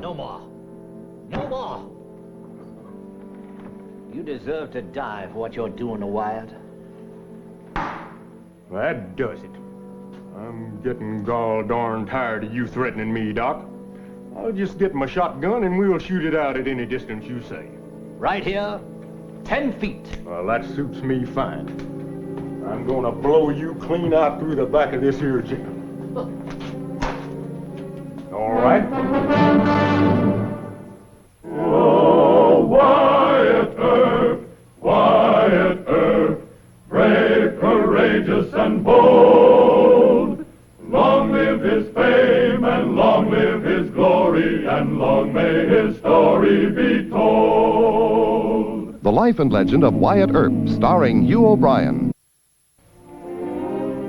No more. No more. You deserve to die for what you're doing to Wyatt. That does it. I'm getting gall-darn tired of you threatening me, Doc. I'll just get my shotgun and we'll shoot it out at any distance you say. Right here, 10 feet. Well, that suits me fine. I'm gonna blow you clean out through the back of this here chicken. All right? Oh, Wyatt Earp, brave, courageous, and bold. Long live his fame, and long live his glory, and long may his story be told. The Life and Legend of Wyatt Earp, starring Hugh O'Brien.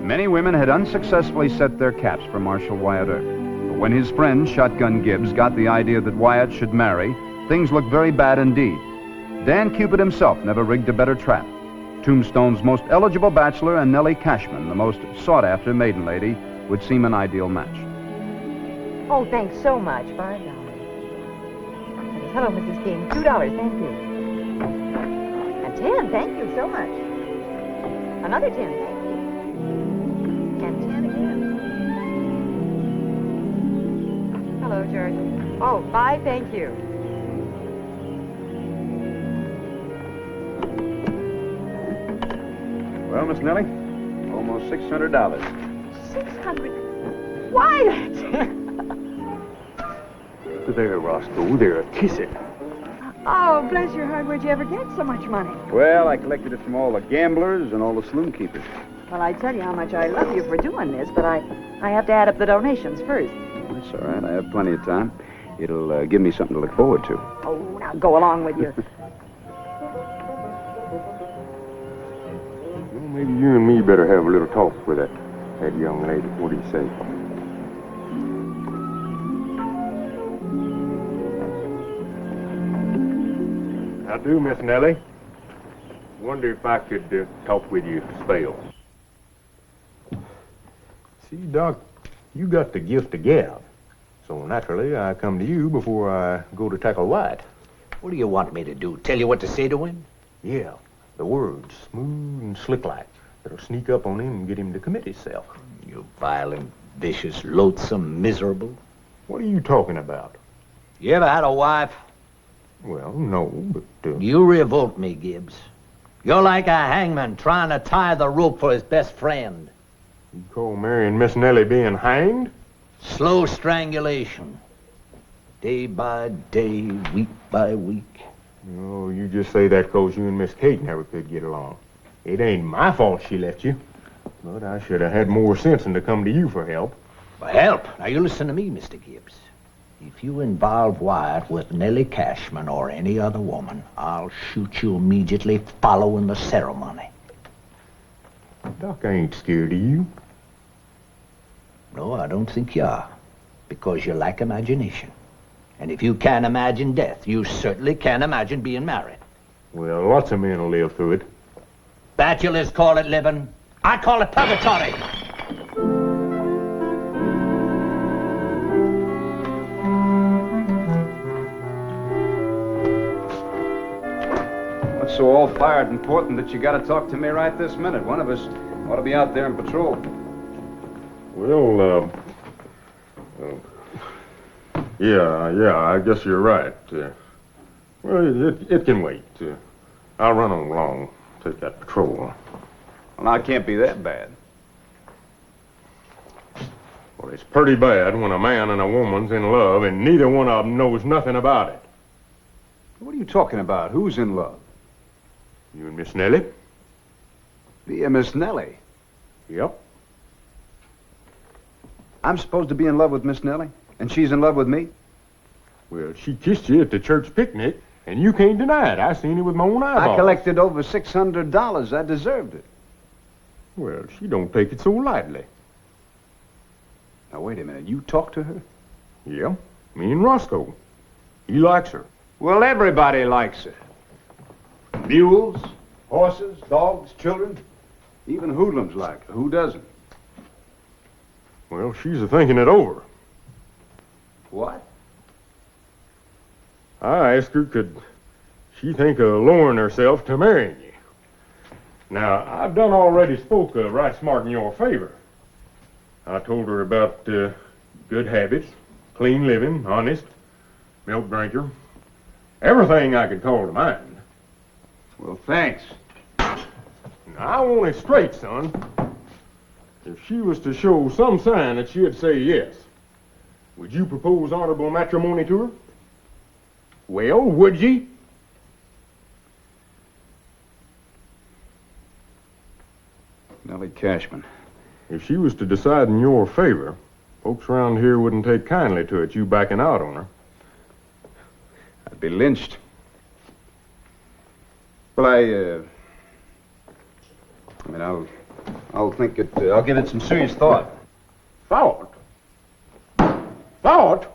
Many women had unsuccessfully set their caps for Marshal Wyatt Earp. But when his friend, Shotgun Gibbs, got the idea that Wyatt should marry, things looked very bad indeed. Dan Cupid himself never rigged a better trap. Tombstone's most eligible bachelor and Nellie Cashman, the most sought-after maiden lady, would seem an ideal match. Oh, thanks so much. $5. Hello, Mrs. King. $2, thank you. And 10, thank you so much. Another 10, thank you. And 10 again. Hello, George. Oh, 5, thank you. Well, Miss Nellie, almost $600. 600. Wyatt! There, Roscoe, there, kiss it. Oh, bless your heart. Where'd you ever get so much money? Well, I collected it from all the gamblers and all the saloon keepers. Well, I tell you how much I love you for doing this, but I have to add up the donations first. That's all right. I have plenty of time. It'll give me something to look forward to. Oh, now go along with you. Well, maybe you and me better have a little talk with that young lady. What do you say? How do, Miss Nellie? Wonder if I could talk with you a spell. See, Doc, you got the gift of gab. So naturally, I come to you before I go to tackle Wyatt. What do you want me to do? Tell you what to say to him? Yeah, the words, smooth and slick-like. That'll sneak up on him and get him to commit himself. You violent, vicious, loathsome, miserable. What are you talking about? You ever had a wife? Well, no, but... You revolt me, Gibbs. You're like a hangman trying to tie the rope for his best friend. You call marrying Miss Nellie being hanged? Slow strangulation. Day by day, week by week. No, you just say that 'cause you and Miss Kate never could get along. It ain't my fault she left you. But I should have had more sense than to come to you for help. For help? Now, you listen to me, Mr. Gibbs. If you involve Wyatt with Nellie Cashman or any other woman, I'll shoot you immediately following the ceremony. Doc, I ain't scared of you. No, I don't think you are, because you lack imagination. And if you can't imagine death, you certainly can't imagine being married. Well, lots of men will live through it. Bachelors call it living. I call it purgatory. What's so all fired and important that you got to talk to me right this minute? One of us ought to be out there in patrol. Well, yeah, I guess you're right. Well, it can wait. I'll run on along, take that patrol. Well, now, it can't be that bad. Well, it's pretty bad when a man and a woman's in love and neither one of them knows nothing about it. What are you talking about? Who's in love? You and Miss Nellie? Yeah, Miss Nellie. Yep. I'm supposed to be in love with Miss Nellie, and she's in love with me? Well, she kissed you at the church picnic, and you can't deny it. I seen it with my own eyeballs. I collected over $600. I deserved it. Well, she don't take it so lightly. Now, wait a minute. You talked to her? Yeah, me and Roscoe. He likes her. Well, everybody likes her. Mules, horses, dogs, children. Even hoodlums like her. Who doesn't? Well, she's a thinking it over. I asked her could she think of lowering herself to marrying you. Now, I've done already spoke right smart in your favor. I told her about good habits, clean living, honest, milk drinker, everything I could call to mind. Well, thanks. Now, I want it straight, son. If she was to show some sign that she'd say yes, would you propose honorable matrimony to her? Well, would ye? Nellie Cashman. If she was to decide in your favor, folks around here wouldn't take kindly to it, you backing out on her. I'd be lynched. Well, I'll think it, I'll give it some serious thought. Thought? Thought?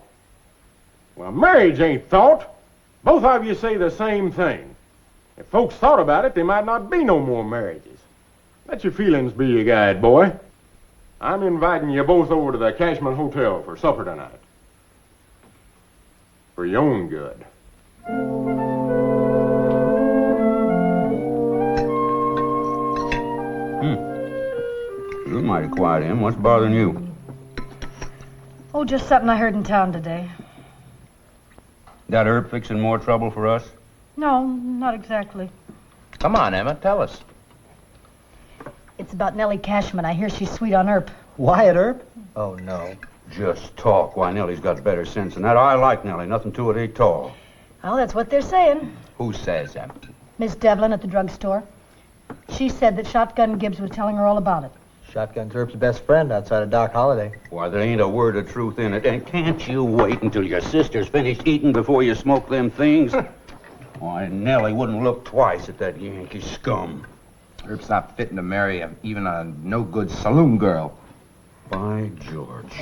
Well, marriage ain't thought. Both of you say the same thing. If folks thought about it, there might not be no more marriages. Let your feelings be your guide, boy. I'm inviting you both over to the Cashman Hotel for supper tonight. For your own good. You're mighty quiet, Em. What's bothering you? Oh, just something I heard in town today. That Earp fixing more trouble for us? No, not exactly. Come on, Emma, tell us. It's about Nellie Cashman. I hear she's sweet on Earp. Wyatt Earp? Oh, no. Just talk. Why, Nellie's got better sense than that. I like Nellie. Nothing to it at all. Well, that's what they're saying. Who says that? Miss Devlin at the drugstore. She said that Shotgun Gibbs was telling her all about it. Shotgun's Earp's best friend outside of Doc Holliday. Why, there ain't a word of truth in it. And can't you wait until your sister's finished eating before you smoke them things? Why, Nellie wouldn't look twice at that Yankee scum. Earp's not fitting to marry even a no-good saloon girl. By George.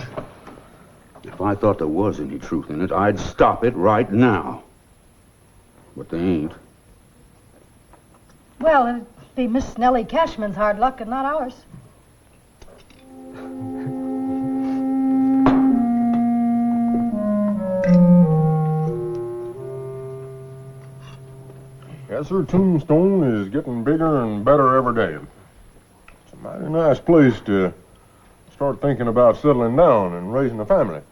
If I thought there was any truth in it, I'd stop it right now. But they ain't. Well, it'd be Miss Nellie Cashman's hard luck and not ours. Yes, sir, Tombstone is getting bigger and better every day. It's a mighty nice place to start thinking about settling down and raising a family.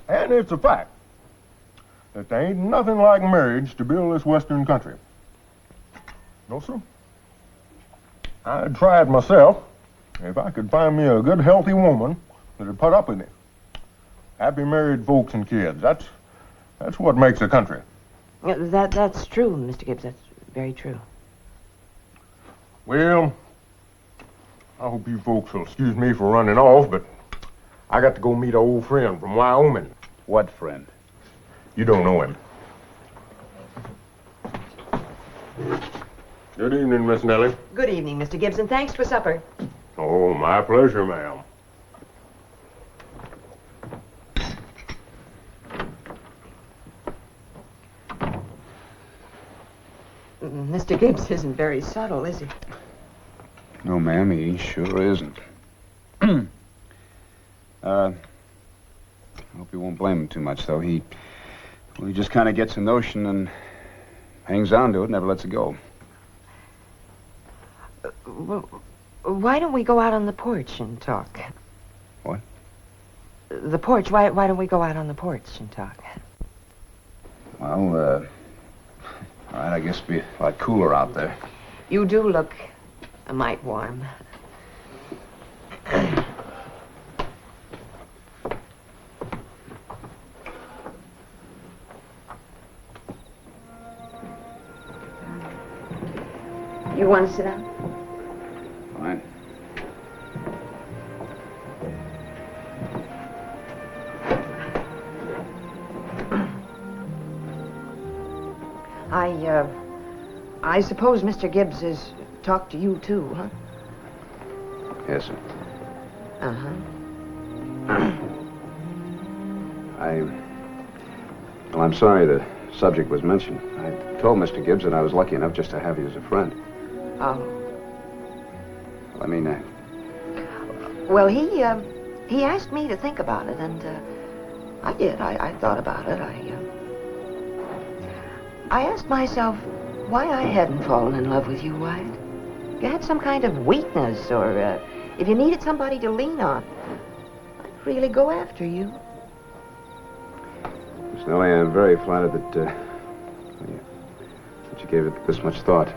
And it's a fact that there ain't nothing like marriage to build this western country. No, sir. I'd try it myself if I could find me a good, healthy woman that'd put up with me. Happy married folks and kids. That's what makes a country. That's true, Mr. Gibbs. That's very true. Well, I hope you folks will excuse me for running off, but I got to go meet an old friend from Wyoming. What friend? You don't know him. Good evening, Miss Nellie. Good evening, Mr. Gibbs, and thanks for supper. Oh, my pleasure, ma'am. Mr. Gibbs isn't very subtle, is he? No, ma'am, he sure isn't. I hope you won't blame him too much, though. He just kind of gets a notion and hangs on to it, never lets it go. Why don't we go out on the porch and talk? What? The porch. Why don't we go out on the porch and talk? Well, all right, I guess it'll be a lot cooler out there. You do look a mite warm. You want to sit down? Fine. I suppose Mr. Gibbs has talked to you, too, huh? Yes, sir. Uh-huh. Well, I'm sorry the subject was mentioned. I told Mr. Gibbs that I was lucky enough just to have you as a friend. Oh. Well, I mean, Well, he asked me to think about it, and I did. I thought about it. I asked myself why I hadn't fallen in love with you, Wyatt. If you had some kind of weakness, or if you needed somebody to lean on, I'd really go after you. Miss Nellie, I'm very flattered that you gave it this much thought.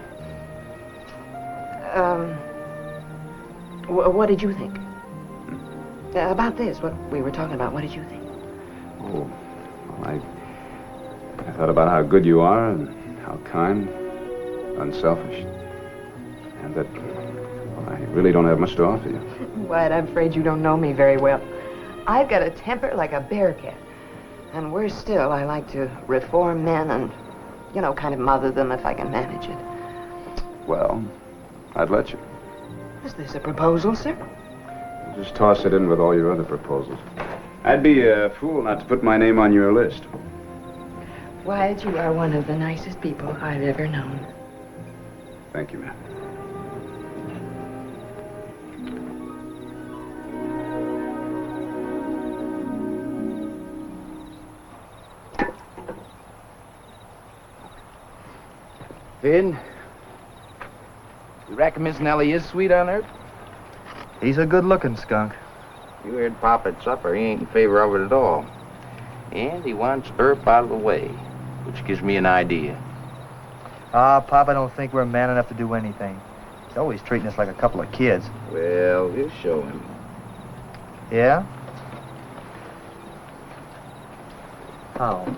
What did you think? About this, what we were talking about, what did you think? Oh, well, I thought about how good you are and how kind, unselfish, and that I really don't have much to offer you. Wyatt, I'm afraid you don't know me very well. I've got a temper like a bear cat. And worse still, I like to reform men and, kind of mother them if I can manage it. Well, I'd let you. Is this a proposal, sir? Just toss it in with all your other proposals. I'd be a fool not to put my name on your list. Wyatt, you are one of the nicest people I've ever known. Thank you, ma'am. Finn, you reckon Miss Nellie is sweet on her? He's a good-looking skunk. You heard Papa at supper. He ain't in favor of it at all. And he wants Earp out of the way, which gives me an idea. Papa don't think we're man enough to do anything. He's always treating us like a couple of kids. Well, we'll show him. Yeah? How?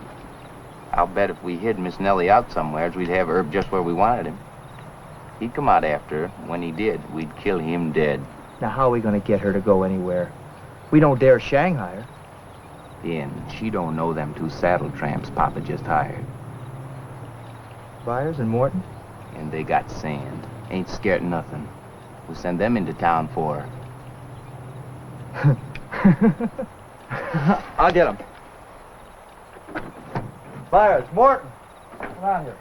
I'll bet if we hid Miss Nellie out somewhere, we'd have Earp just where we wanted him. He'd come out after her. When he did, we'd kill him dead. Now, how are we going to get her to go anywhere? We don't dare Shanghai her. Finn, she don't know them two saddle tramps Papa just hired. Byers and Morton? And they got sand. Ain't scared of nothing. We'll send them into town for her. I'll get him. Byers, Morton, come on here.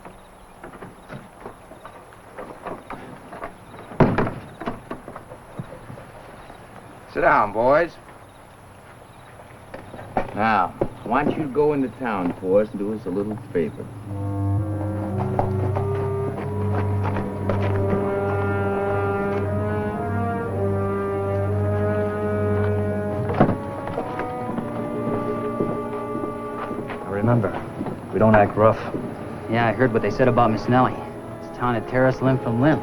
Sit down, boys. Now, I want you to go into town for us and do us a little favor. Remember, we don't act rough. Yeah, I heard what they said about Miss Nellie. This town would tear us limb from limb.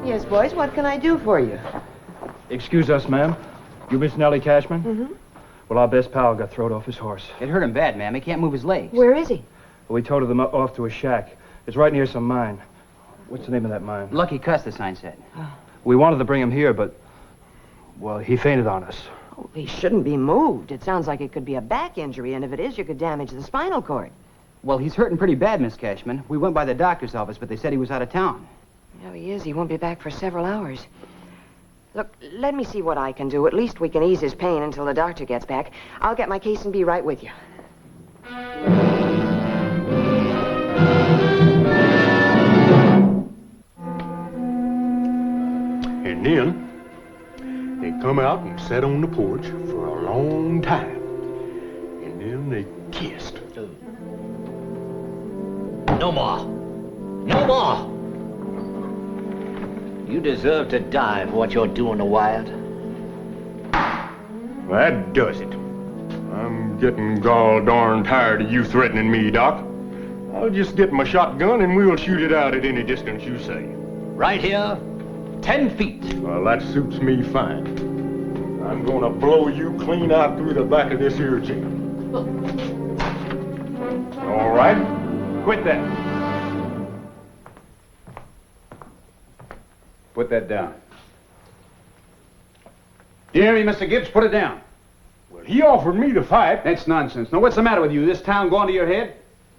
Yes, boys, what can I do for you? Excuse us, ma'am. You Miss Nellie Cashman? Mm-hmm. Well, our best pal got thrown off his horse. It hurt him bad, ma'am. He can't move his legs. Where is he? Well, we toted him off to a shack. It's right near some mine. What's the name of that mine? Lucky Cuss, the sign said. We wanted to bring him here, but, well, he fainted on us. Oh, he shouldn't be moved. It sounds like it could be a back injury, and if it is, you could damage the spinal cord. Well, he's hurting pretty bad, Miss Cashman. We went by the doctor's office, but they said he was out of town. No, he is. He won't be back for several hours. Look, let me see what I can do. At least we can ease his pain until the doctor gets back. I'll get my case and be right with you. And then they come out and sat on the porch for a long time. And then they kissed. No more. No more. You deserve to die for what you're doing to Wyatt. That does it. I'm getting gall darn tired of you threatening me, Doc. I'll just get my shotgun and we'll shoot it out at any distance you say. Right here, 10 feet. Well, that suits me fine. I'm gonna blow you clean out through the back of this here chair. All right? Quit that. Put that down. Do you hear me, Mr. Gibbs? Put it down. Well, he offered me to fight. That's nonsense. Now, what's the matter with you? This town going to your head?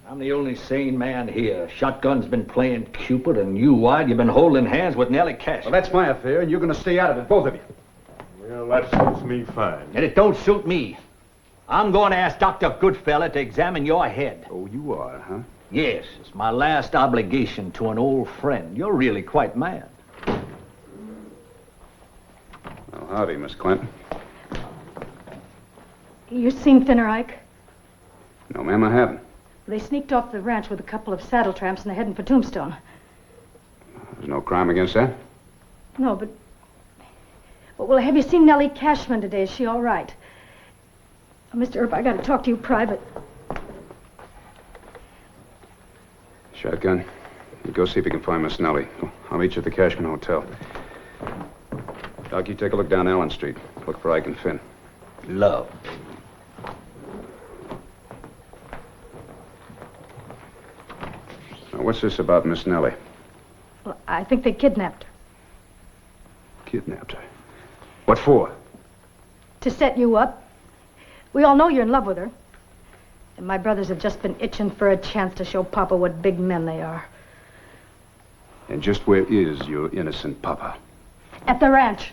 I'm the only sane man here. Shotgun's been playing Cupid, and you, Wyatt, you've been holding hands with Nellie Cash. Well, that's my affair, and you're going to stay out of it, both of you. Well, that suits me fine. And it don't suit me. I'm going to ask Dr. Goodfella to examine your head. Oh, you are, huh? Yes, it's my last obligation to an old friend. You're really quite mad. Well, howdy, Miss Clinton. You seen Thinner Ike? No, ma'am, I haven't. They sneaked off the ranch with a couple of saddle tramps and they're heading for Tombstone. There's no crime against that? No, but... Well, have you seen Nellie Cashman today? Is she all right? Mr. Earp, I gotta talk to you private. Shotgun. You go see if you can find Miss Nellie. I'll meet you at the Cashman Hotel. Doc, you take a look down Allen Street. Look for Ike and Finn. Love. Now, what's this about Miss Nellie? Well, I think they kidnapped her. Kidnapped her? What for? To set you up. We all know you're in love with her. And my brothers have just been itching for a chance to show Papa what big men they are. And just where is your innocent papa? At the ranch.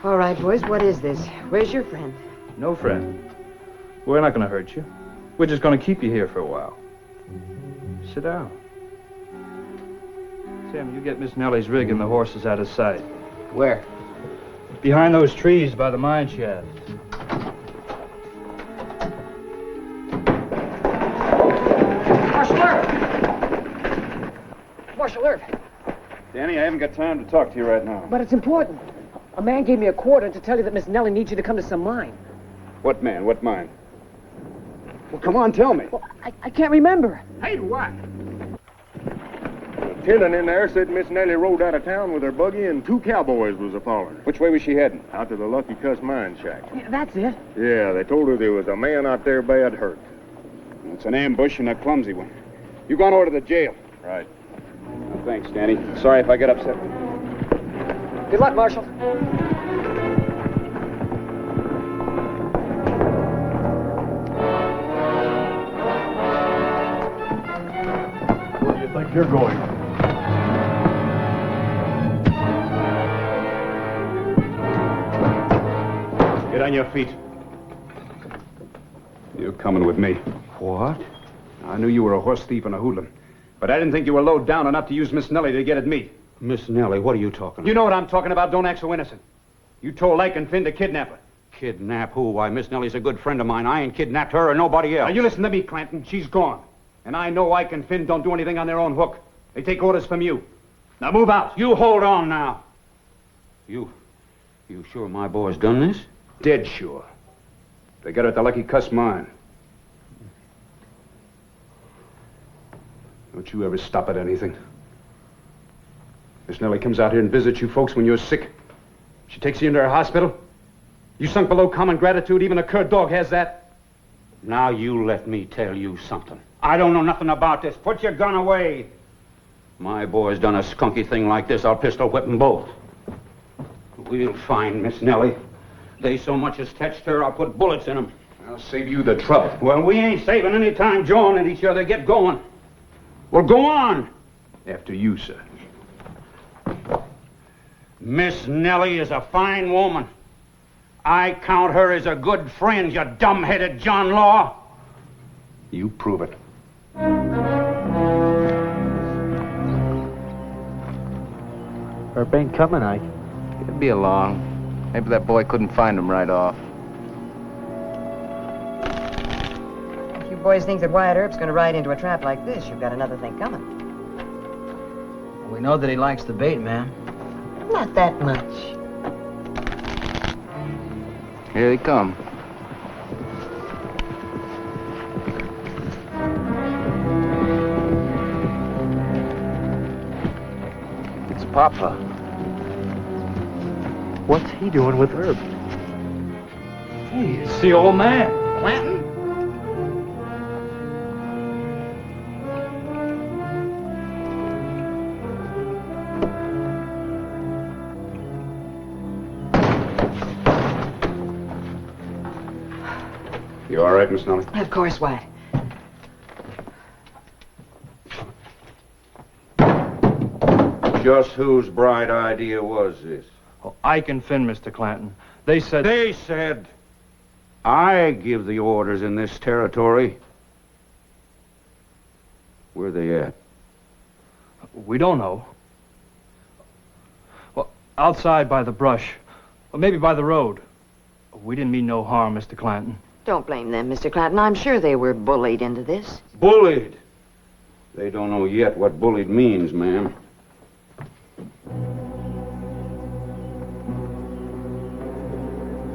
All right, boys, what is this? Where's your friend? No friend. We're not going to hurt you. We're just going to keep you here for a while. Sit down. Sam, you get Miss Nellie's rig and the horses out of sight. Where? Behind those trees by the mine shaft. Marshal Earp! Marshal Earp! Danny, I haven't got time to talk to you right now. But it's important. A man gave me a quarter to tell you that Miss Nellie needs you to come to some mine. What man? What mine? Well, come on, tell me. Well, I can't remember. Hey, what? The tenant in there said Miss Nellie rode out of town with her buggy and 2 cowboys was a-following her. Which way was she heading? Out to the Lucky Cuss mine shack. Yeah, that's it. Yeah, they told her there was a man out there bad hurt. It's an ambush and a clumsy one. You gone over to the jail. Right. Well, thanks, Danny. Sorry if I get upset. Good luck, Marshal. Where do you think you're going? Get on your feet. You're coming with me. What? I knew you were a horse thief and a hoodlum, but I didn't think you were low down enough to use Miss Nellie to get at me. Miss Nellie, what are you talking about? You know what I'm talking about. Don't act so innocent. You told Ike and Finn to kidnap her. Kidnap who? Why, Miss Nellie's a good friend of mine. I ain't kidnapped her or nobody else. Now, you listen to me, Clanton. She's gone. And I know Ike and Finn don't do anything on their own hook. They take orders from you. Now, move out. You hold on now. You sure my boy's done this? Dead sure. They got her at the Lucky Cuss mine. Don't you ever stop at anything. Miss Nellie comes out here and visits you folks when you're sick. She takes you into her hospital. You sunk below common gratitude. Even a cur dog has that. Now you let me tell you something. I don't know nothing about this. Put your gun away. My boy's done a skunky thing like this, I'll pistol whip them both. We'll find Miss Nellie. They so much as touched her, I'll put bullets in them. I'll save you the trouble. Well, we ain't saving any time jawing at each other. Get going. Well, go on. After you, sir. Miss Nellie is a fine woman. I count her as a good friend, you dumb-headed John Law. You prove it. Earp ain't coming, Ike. He'll be along. Maybe that boy couldn't find him right off. If you boys think that Wyatt Earp's going to ride into a trap like this, you've got another thing coming. We know that he likes the bait, man. Not that much. Here they come. It's Papa. What's he doing with Earp? Hey, it's the old man. Clanton? You all right, Miss Nellie? Of course, Wyatt. Just whose bright idea was this? Oh, Ike and Finn, Mr. Clanton. They said... They said I give the orders in this territory. Where they at? We don't know. Well, outside by the brush. Or maybe by the road. We didn't mean no harm, Mr. Clanton. Don't blame them, Mr. Clanton. I'm sure they were bullied into this. Bullied? They don't know yet what bullied means, ma'am.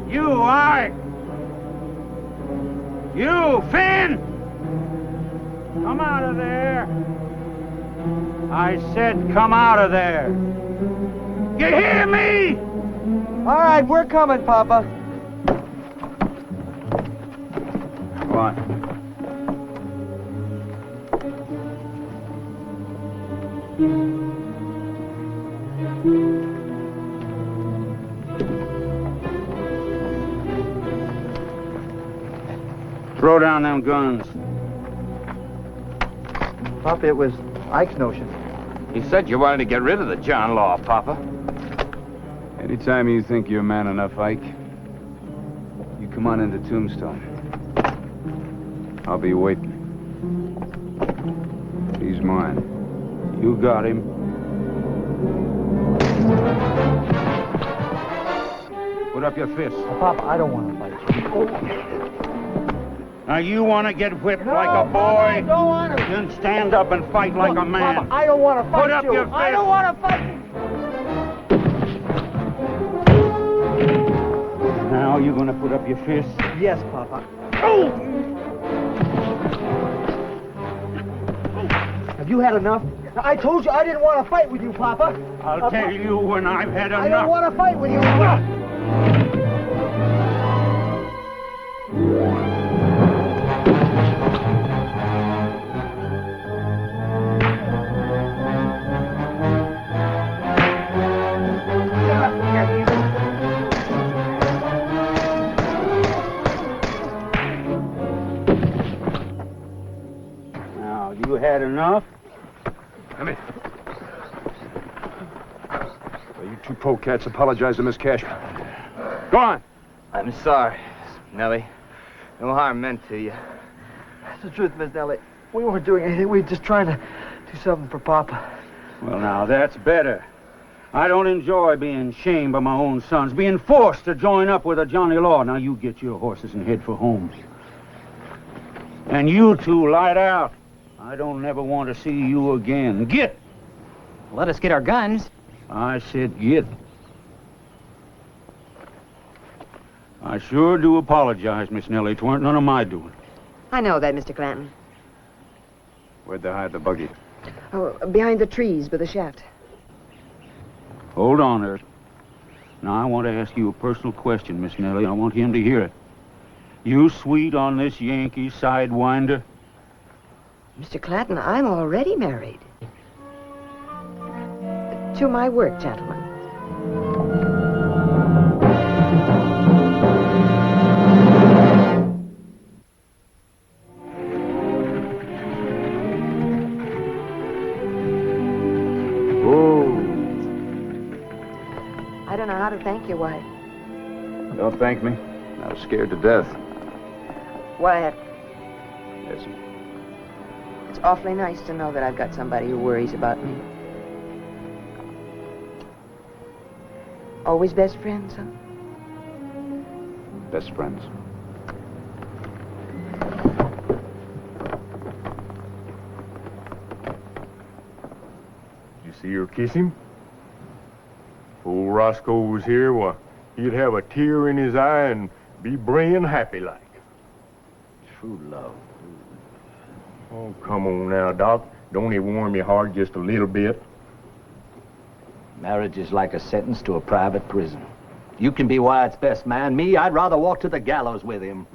You, Ike! You, Finn! Come out of there! I said come out of there! You hear me? All right, we're coming, Papa. Come on. Throw down them guns. Papa, it was Ike's notion. He said you wanted to get rid of the John Law, Papa. Anytime you think you're man enough, Ike, you come on into Tombstone. I'll be waiting. He's mine. You got him. Put up your fists. Papa, I don't want to fight you. Now, you want to get whipped like a boy? I don't want to. Then stand up and fight like a man. Papa, I don't want to fight Put up you. your fist. I don't want to fight you. Now, you going to put up your fists? Yes, Papa. Oh! Have you had enough? I told you I didn't want to fight with you, Papa. I'll tell you when I've had enough. I don't want to fight with you. Now, you had enough? Come in. Well, you two pokecats apologize to Miss Cashman. Go on. I'm sorry, Nellie. No harm meant to you. That's the truth, Miss Nellie. We weren't doing anything. We were just trying to do something for Papa. Well, now, that's better. I don't enjoy being shamed by my own sons, being forced to join up with a Johnny Law. Now, you get your horses and head for home. And you two light out. I don't never want to see you again. Get! Let us get our guns. I said get. I sure do apologize, Miss Nellie. 'Tweren't none of my doing. I know that, Mr. Clanton. Where'd they hide the buggy? Oh, behind the trees by the shaft. Hold on, Earp. Now, I want to ask you a personal question, Miss Nellie. I want him to hear it. You sweet on this Yankee sidewinder? Mr. Clanton, I'm already married. To my work, gentlemen. I don't know how to thank you, Wyatt. Don't thank me. I was scared to death. Wyatt, Yes. it's awfully nice to know that I've got somebody who worries about me. Always best friends, huh? Best friends. You see her kiss him? If old Roscoe was here, well, he'd have a tear in his eye and be braying happy like. True love. Oh, come on now, Doc. Don't it warm your heart just a little bit? Marriage is like a sentence to a private prison. You can be Wyatt's best man. Me, I'd rather walk to the gallows with him.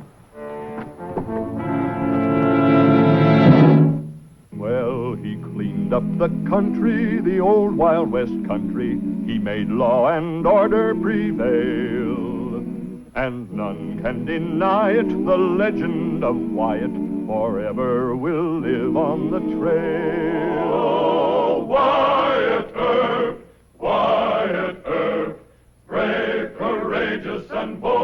Well, he cleaned up the country, the old Wild West country. He made law and order prevail. and none can deny it. The legend of Wyatt forever will live on the trail. Oh, Wyatt Earp, brave, courageous, and bold.